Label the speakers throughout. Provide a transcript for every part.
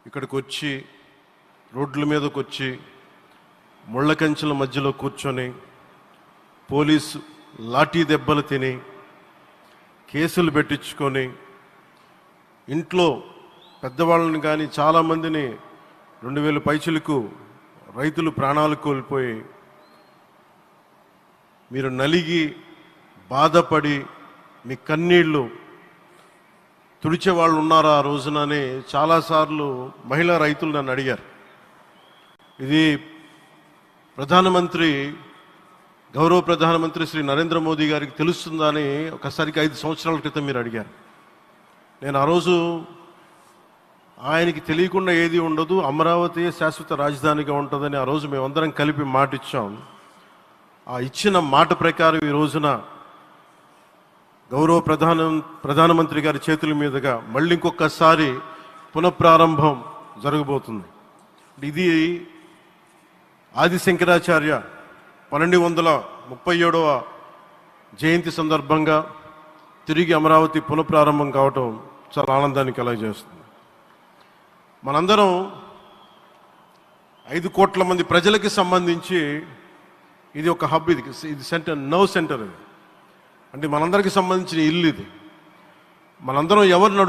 Speaker 1: ఇక్కడికి వచ్చి రోడ్ల మీదకి వచ్చి ముళ్ళ కంచెల మధ్యలో కూర్చొని పోలీసు లాఠీ దెబ్బలు తిని కేసులు పెట్టించుకొని ఇంట్లో పెద్దవాళ్ళని కానీ చాలామందిని 2000 పైచులకు రైతులు ప్రాణాలు కోల్పోయి మీరు నలిగి బాధపడి మీ కన్నీళ్ళు తుడిచే వాళ్ళు ఉన్నారా ఆ రోజునని చాలాసార్లు మహిళా రైతులు నన్ను అడిగారు. ఇది గౌరవ ప్రధానమంత్రి శ్రీ నరేంద్ర మోదీ గారికి తెలుస్తుందా అని ఒకసారికి 5 సంవత్సరాల క్రితం మీరు అడిగారు. నేను ఆ రోజు ఆయనకి తెలియకుండా ఏది ఉండదు, అమరావతి శాశ్వత రాజధానిగా ఉంటుందని ఆ రోజు మేమందరం కలిపి మాట ఇచ్చాం. ఆ ఇచ్చిన మాట ప్రకారం ఈ రోజున గౌరవ ప్రధానమంత్రి గారి చేతుల మీదుగా మళ్ళీ ఇంకొకసారి పునఃప్రారంభం జరగబోతుంది. ఇది ఆది శంకరాచార్య 1237వ జయంతి సందర్భంగా తిరిగి అమరావతి పునఃప్రారంభం కావటం చాలా ఆనందాన్ని కలగజేస్తుంది. మనందరం 5 కోట్ల మంది ప్రజలకి సంబంధించి ఇది ఒక హబ్, ఇది సెంటర్, నర్వ్ సెంటర్. ఇది అంటే మనందరికి సంబంధించిన ఇల్లు. ఇది మనందరం ఎవరిని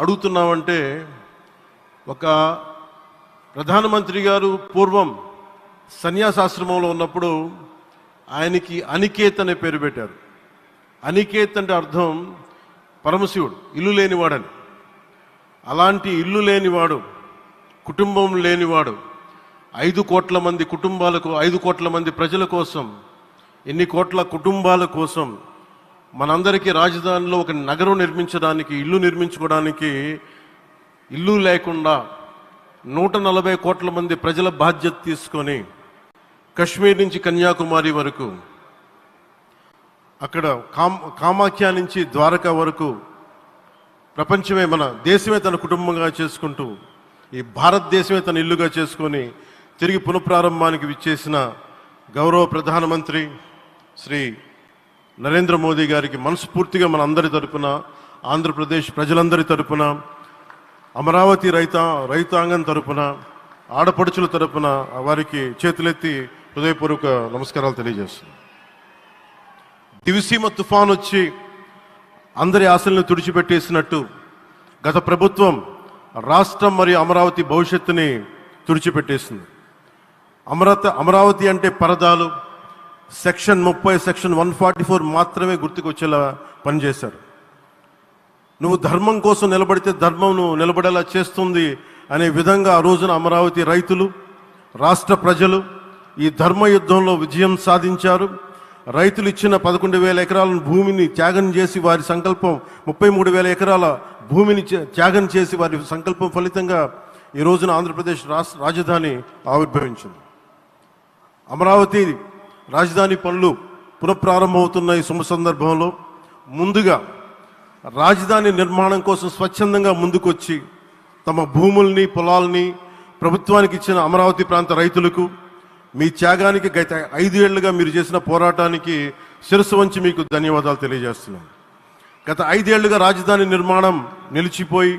Speaker 1: అడుగుతున్నామంటే, ఒక ప్రధానమంత్రి గారు పూర్వం సన్యాసాశ్రమంలో ఉన్నప్పుడు ఆయనకి అనికేత్ అనే పేరు పెట్టారు. అనికేత్ అంటే అర్థం పరమశివుడు, ఇల్లు లేనివాడని. అలాంటి ఇల్లు లేనివాడు, కుటుంబం లేనివాడు 5 కోట్ల మంది కుటుంబాలకు, 5 కోట్ల మంది ప్రజల కోసం, ఎన్ని కోట్ల కుటుంబాల కోసం మనందరికీ రాజధానిలో ఒక నగరం నిర్మించడానికి, ఇల్లు నిర్మించుకోవడానికి ఇల్లు లేకుండా 140 కోట్ల మంది ప్రజల బాధ్యత తీసుకొని కశ్మీర్ నుంచి కన్యాకుమారి వరకు, అక్కడ కామాఖ్య నుంచి ద్వారకా వరకు ప్రపంచమే, మన దేశమే తన కుటుంబంగా చేసుకుంటూ ఈ భారతదేశమే తన ఇల్లుగా చేసుకొని తిరిగి పునఃప్రారంభానికి విచ్చేసిన గౌరవ ప్రధానమంత్రి శ్రీ నరేంద్ర మోదీ గారికి మనస్ఫూర్తిగా మన అందరి తరపున, ఆంధ్రప్రదేశ్ ప్రజలందరి తరపున, అమరావతి రైతాంగం తరపున, ఆడపడుచుల తరపున వారికి చేతులెత్తి హృదయపూర్వక నమస్కారాలు తెలియజేస్తున్నాను. దివిసీమ తుఫాన్ వచ్చి అందరి ఆశలను తుడిచిపెట్టేసినట్టు గత ప్రభుత్వం రాష్ట్రం మరియు అమరావతి భవిష్యత్తుని తుడిచిపెట్టేసింది. అమరావతి అంటే పరదాలు, సెక్షన్ 30, సెక్షన్ 144 మాత్రమే గుర్తుకొచ్చేలా పనిచేశారు. నువ్వు ధర్మం కోసం నిలబడితే ధర్మం నువ్వు నిలబడేలా చేస్తుంది అనే విధంగా ఆ రోజున అమరావతి రైతులు, రాష్ట్ర ప్రజలు ఈ ధర్మ యుద్ధంలో విజయం సాధించారు. రైతులు ఇచ్చిన 11,000 ఎకరాల భూమిని త్యాగం చేసి, వారి సంకల్పం 33,000 ఎకరాల భూమిని త్యాగం చేసి వారి సంకల్పం ఫలితంగా ఈ రోజున ఆంధ్రప్రదేశ్ రాజధాని ఆవిర్భవించింది. అమరావతి రాజధాని పనులు పునఃప్రారంభమవుతున్న ఈ శుభ సందర్భంలో ముందుగా రాజధాని నిర్మాణం కోసం స్వచ్ఛందంగా ముందుకొచ్చి తమ భూముల్ని, పొలాల్ని ప్రభుత్వానికి ఇచ్చిన అమరావతి ప్రాంత రైతులకు, మీ త్యాగానికి, గత 5 ఏళ్లుగా మీరు చేసిన పోరాటానికి శిరస్సు వంచి మీకు ధన్యవాదాలు తెలియజేస్తున్నాను. గత 5 ఏళ్లుగా రాజధాని నిర్మాణం నిలిచిపోయి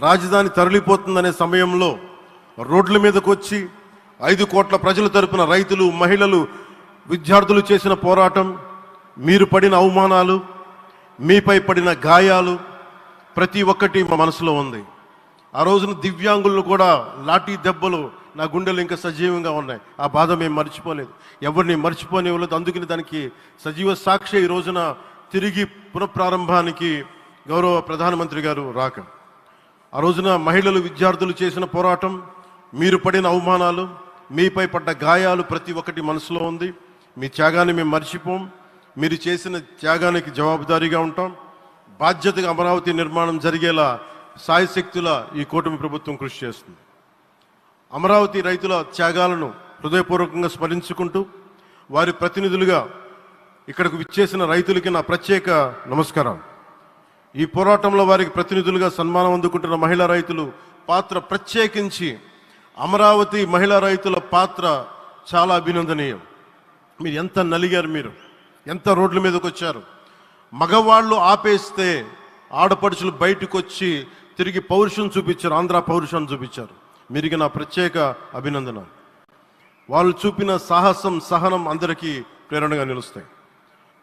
Speaker 1: రాజధాని తరలిపోతుందనే సమయంలో రోడ్ల మీదకు వచ్చి 5 కోట్ల ప్రజల తరపున రైతులు, మహిళలు, విద్యార్థులు చేసిన పోరాటం, మీరు పడిన అవమానాలు, మీపై పడిన గాయాలు ప్రతి ఒక్కటి మా మనసులో ఉంది. ఆ రోజున దివ్యాంగులను కూడా లాఠీ దెబ్బలు నా గుండెలు ఇంకా సజీవంగా ఉన్నాయి. ఆ బాధ మేము మర్చిపోలేదు, ఎవరిని మర్చిపోనివ్వలేదు. అందుకని దానికి సజీవ సాక్షి ఈ రోజున తిరిగి పునఃప్రారంభానికి గౌరవ ప్రధానమంత్రి గారు రాక, ఆ రోజున మహిళలు, విద్యార్థులు చేసిన పోరాటం, మీరు పడిన అవమానాలు, మీపై పడ్డ గాయాలు ప్రతి ఒక్కటి మనసులో ఉంది. మీ త్యాగాన్ని మేము మర్చిపోం. మీరు చేసిన త్యాగానికి జవాబుదారీగా ఉంటాం. బాధ్యతగా అమరావతి నిర్మాణం జరిగేలా సాయశక్తుల ఈ కూటమి ప్రభుత్వం కృషి చేస్తుంది. అమరావతి రైతుల త్యాగాలను హృదయపూర్వకంగా స్మరించుకుంటూ వారి ప్రతినిధులుగా ఇక్కడకు విచ్చేసిన రైతులకి నా ప్రత్యేక నమస్కారం. ఈ పోరాటంలో వారికి ప్రతినిధులుగా సన్మానం అందుకుంటున్న మహిళా రైతులు పాత్ర, ప్రత్యేకించి అమరావతి మహిళా రైతుల పాత్ర చాలా అభినందనీయం. మీరు ఎంత నలిగారు, మీరు ఎంత రోడ్ల మీదకి వచ్చారు. మగవాళ్ళు ఆపేస్తే ఆడపడుచులు బయటకు వచ్చి తిరిగి పౌరుషం చూపించారు, ఆంధ్ర పౌరుషాన్ని చూపించారు. మీరికి నా ప్రత్యేక అభినందన. వాళ్ళు చూపిన సాహసం, సహనం అందరికీ ప్రేరణగా నిలుస్తాయి.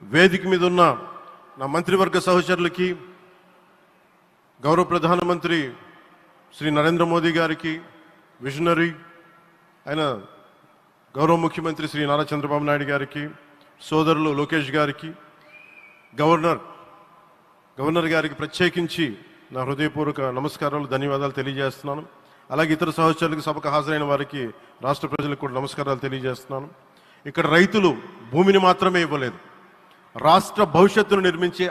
Speaker 1: వేదిక మీద ఉన్న నా మంత్రివర్గ సహచరులకి, గౌరవ ప్రధానమంత్రి శ్రీ నరేంద్ర మోదీ గారికి, విజనరీ అయిన గౌరవ ముఖ్యమంత్రి శ్రీ నారా చంద్రబాబు నాయుడు గారికి, సోదరులు లోకేష్ గారికి, గవర్నర్ గారికి ప్రత్యేకించి నా హృదయపూర్వక నమస్కారాలు, ధన్యవాదాలు తెలియజేస్తున్నాను. అలాగే ఇతర సహచరులకు, సభకు హాజరైన వారికి, రాష్ట్ర ప్రజలకు కూడా నమస్కారాలు తెలియజేస్తున్నాను. ఇక్కడ రైతులు భూమిని మాత్రమే ఇవ్వలేదు, రాష్ట్ర భవిష్యత్తును నిర్మించే